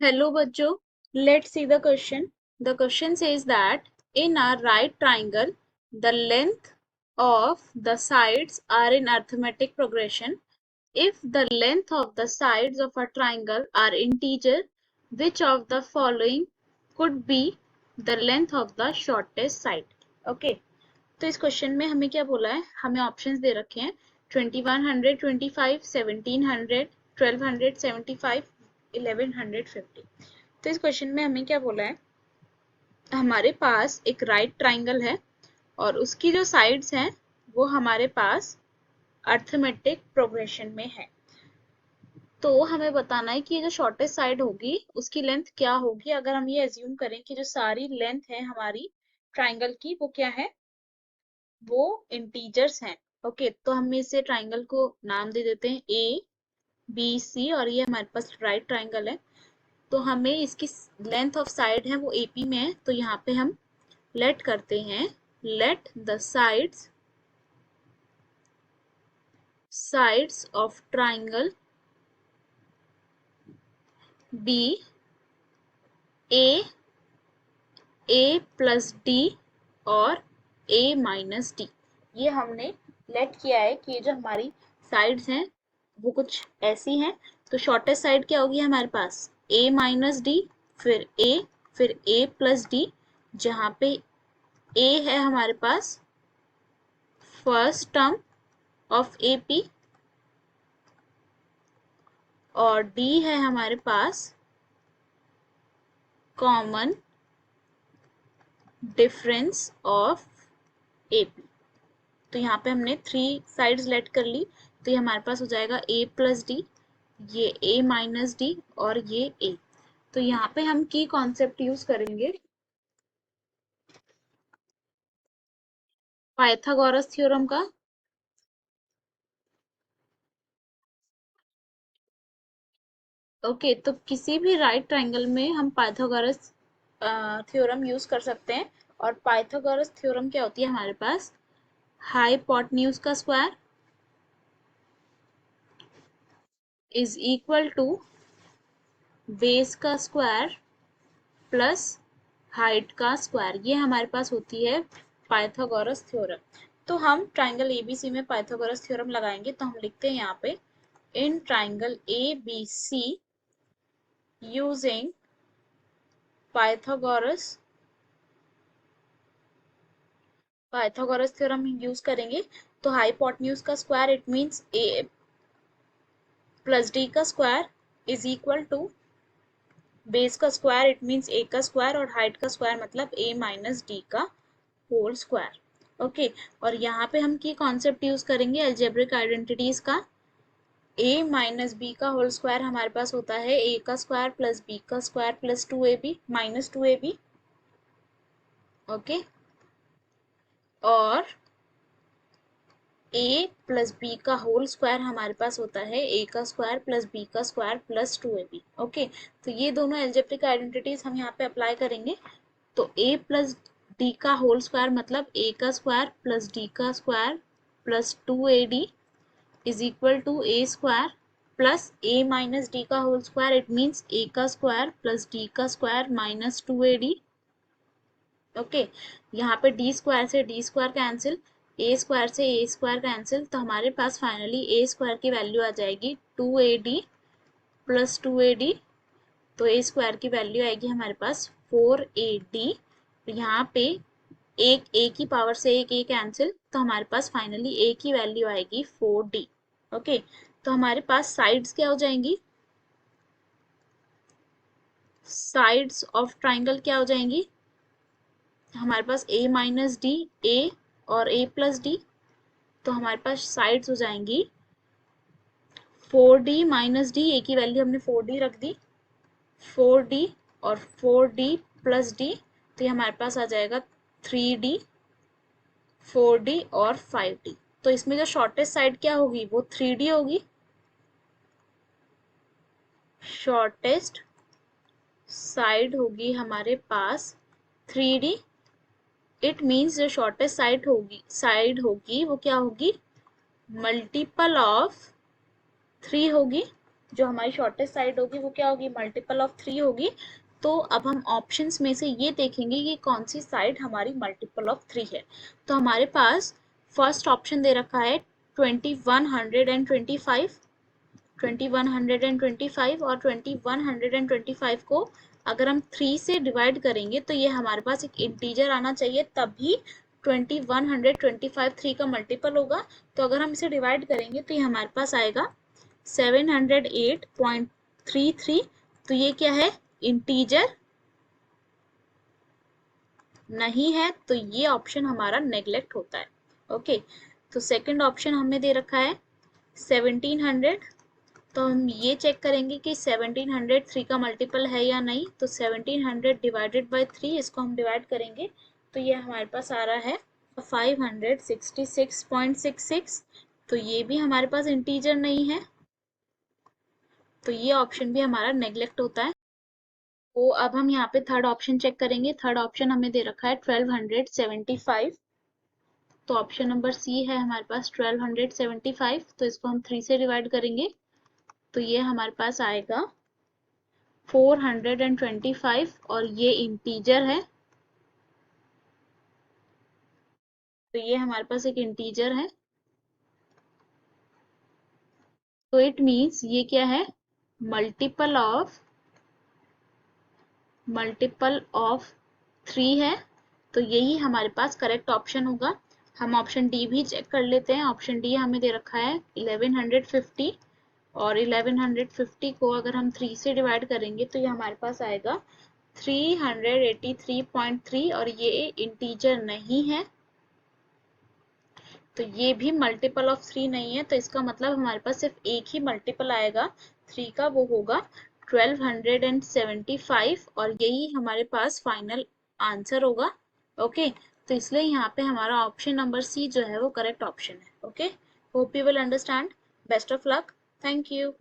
Hello, Bachcho. Let's see the question. The question says that in a right triangle, the length of the sides are in arithmetic progression. If the length of the sides of a triangle are integer, which of the following could be the length of the shortest side? Okay. तो इस question में हमें क्या बोला है, हमें options दे रखे हैं 2125, 1700, 1275, 1150। तो इस क्वेश्चन में हमें क्या बोला है, हमारे पास एक राइट ट्राइंगल है और उसकी जो साइड्स हैं वो हमारे पास अर्थमेटिक प्रोग्रेशन में है। तो हमें बताना है कि ये जो शॉर्टेस्ट साइड होगी उसकी लेंथ क्या होगी। अगर हम ये एज्यूम करें कि जो सारी लेंथ है हमारी ट्राइंगल की वो क्या है, वो इंटीजर्स हैं। ओके, तो हम इसे ट्राइंगल को नाम दे देते हैं ए बी सी और ये हमारे पास राइट ट्राइंगल है। तो हमें इसकी लेंथ ऑफ साइड है वो एपी में है, तो यहाँ पे हम लेट करते हैं, let the sides of triangle be a plus d और ए माइनस डी। ये हमने लेट किया है कि ये जो हमारी साइड्स हैं वो कुछ ऐसी हैं। तो शॉर्टेस्ट साइड क्या होगी हमारे पास, ए माइनस डी, फिर ए प्लस डी, जहाँ पे ए है हमारे पास फर्स्ट टर्म ऑफ एपी और डी है हमारे पास कॉमन डिफरेंस ऑफ एपी। तो यहाँ पे हमने थ्री साइड्स लेट कर ली, तो ये हमारे पास हो जाएगा ए प्लस डी, ये ए माइनस डी और ये ए। तो यहाँ पे हम की कॉन्सेप्ट यूज करेंगे पाइथागोरस थ्योरम का। ओके, तो किसी भी राइट ट्रायंगल में हम पाइथागोरस थ्योरम यूज कर सकते हैं। और पाइथागोरस थ्योरम क्या होती है हमारे पास, हाइपोटेन्यूज का square is equal to base का स्क्वायर प्लस हाइट का स्क्वायर, ये हमारे पास होती है पाइथागोरस थ्योरम। तो हम ट्राइंगल एबीसी में पाइथागोरस थ्योरम लगाएंगे, तो हम लिखते हैं यहाँ पे in triangle ABC using Pythagoras theorem use करेंगे। तो हाइपोटेन्यूज का square it means A plus D का square is equal to base का स्क्वायर इट मींस ए का स्क्वायर और हाइट का स्क्वायर मतलब ए माइनस डी का होल स्क्वायर। ओके, और यहाँ पे हम की कॉन्सेप्ट यूज करेंगे अलजेब्रिक आइडेंटिटीज का। ए माइनस बी का होल स्क्वायर हमारे पास होता है ए का स्क्वायर प्लस बी का square plus 2ab minus 2ab। Okay, और ए प्लस बी का होल स्क्वायर हमारे पास होता है ए का स्क्वायर प्लस बी का स्क्वायर प्लस 2ab। ओके, तो ये दोनों एल्जेब्रिक आइडेंटिटीज हम यहाँ पे अप्लाई करेंगे। तो ए प्लस डी का होल स्क्वायर मतलब ए का स्क्वायर प्लस डी का square plus 2ad is equal to a square plus a minus d का whole square it means a का स्क्वायर प्लस डी का स्क्वायर माइनस 2ad। ओके, यहाँ पे d square से d square cancel, a square से a square cancel, तो हमारे पास फाइनली ए स्क्वायर की वैल्यू आ जाएगी 2ad प्लस 2ad। तो ए स्क्वायर की वैल्यू आएगी हमारे पास 4ad। यहाँ पे एक ए की पावर से एक ए कैंसिल, तो हमारे पास फाइनली ए की वैल्यू आएगी 4d। ओके, तो हमारे पास साइड्स क्या हो जाएंगी, साइड्स ऑफ ट्राइंगल क्या हो जाएंगी हमारे पास ए माइनस डी, ए और ए प्लस डी। तो हमारे पास साइड्स हो जाएंगी 4d माइनस डी, ए की वैल्यू हमने 4d रख दी, 4d और 4d प्लस डी, तो ये हमारे पास आ जाएगा 3d, 4d और 5d। तो इसमें जो शॉर्टेस्ट साइड क्या होगी वो 3d होगी। शॉर्टेस्ट साइड होगी हमारे पास 3d। इट मीन्स जो शॉर्टेस्ट साइड होगी वो क्या होगी, मल्टीपल ऑफ 3 होगी। जो हमारी शॉर्टेस्ट साइड होगी वो क्या होगी, मल्टीपल ऑफ 3 होगी। तो अब हम ऑप्शंस में से ये देखेंगे कि कौन सी साइड हमारी मल्टीपल ऑफ 3 है। तो हमारे पास फर्स्ट ऑप्शन दे रखा है 2125, 2125 और 2125 को अगर हम 3 से डिवाइड करेंगे तो ये हमारे पास एक इंटीजर आना चाहिए, तभी 2125 3 का मल्टीपल होगा। तो अगर हम इसे डिवाइड करेंगे तो ये हमारे पास आएगा 708.33। तो ये क्या है, इंटीजर नहीं है, तो ये ऑप्शन हमारा नेग्लेक्ट होता है। ओके, तो सेकंड ऑप्शन हमें दे रखा है 1700। तो हम ये चेक करेंगे कि 1700 3 का मल्टीपल है या नहीं। तो 1700 डिवाइडेड बाय 3, इसको हम डिवाइड करेंगे तो ये हमारे पास आ रहा है 566.66। तो ये भी हमारे पास इंटीजर नहीं है, तो ये ऑप्शन भी हमारा नेग्लेक्ट होता है। तो अब हम यहाँ पे थर्ड ऑप्शन चेक करेंगे। थर्ड ऑप्शन हमें दे रखा है 1275। तो ऑप्शन नंबर सी है हमारे पास 1275। तो इसको हम 3 से डिवाइड करेंगे तो ये हमारे पास आएगा 425 और ये इंटीजर है। तो ये हमारे पास एक इंटीजर है, तो इट मीन्स ये क्या है, मल्टीपल ऑफ मल्टीपल ऑफ 3 है। तो यही हमारे पास करेक्ट ऑप्शन होगा। हम ऑप्शन डी भी चेक कर लेते हैं। ऑप्शन डी हमें दे रखा है 1150 और 1150 को अगर हम 3 से डिवाइड करेंगे तो ये हमारे पास आएगा 383.3 और ये इंटीजर नहीं है, तो ये भी मल्टीपल ऑफ 3 नहीं है। तो इसका मतलब हमारे पास सिर्फ एक ही मल्टीपल आएगा 3 का, वो होगा 1275 और यही हमारे पास फाइनल आंसर होगा। ओके, तो इसलिए यहाँ पे हमारा ऑप्शन नंबर सी जो है वो करेक्ट ऑप्शन है। Okay, hope you will understand. Best of luck, thank you.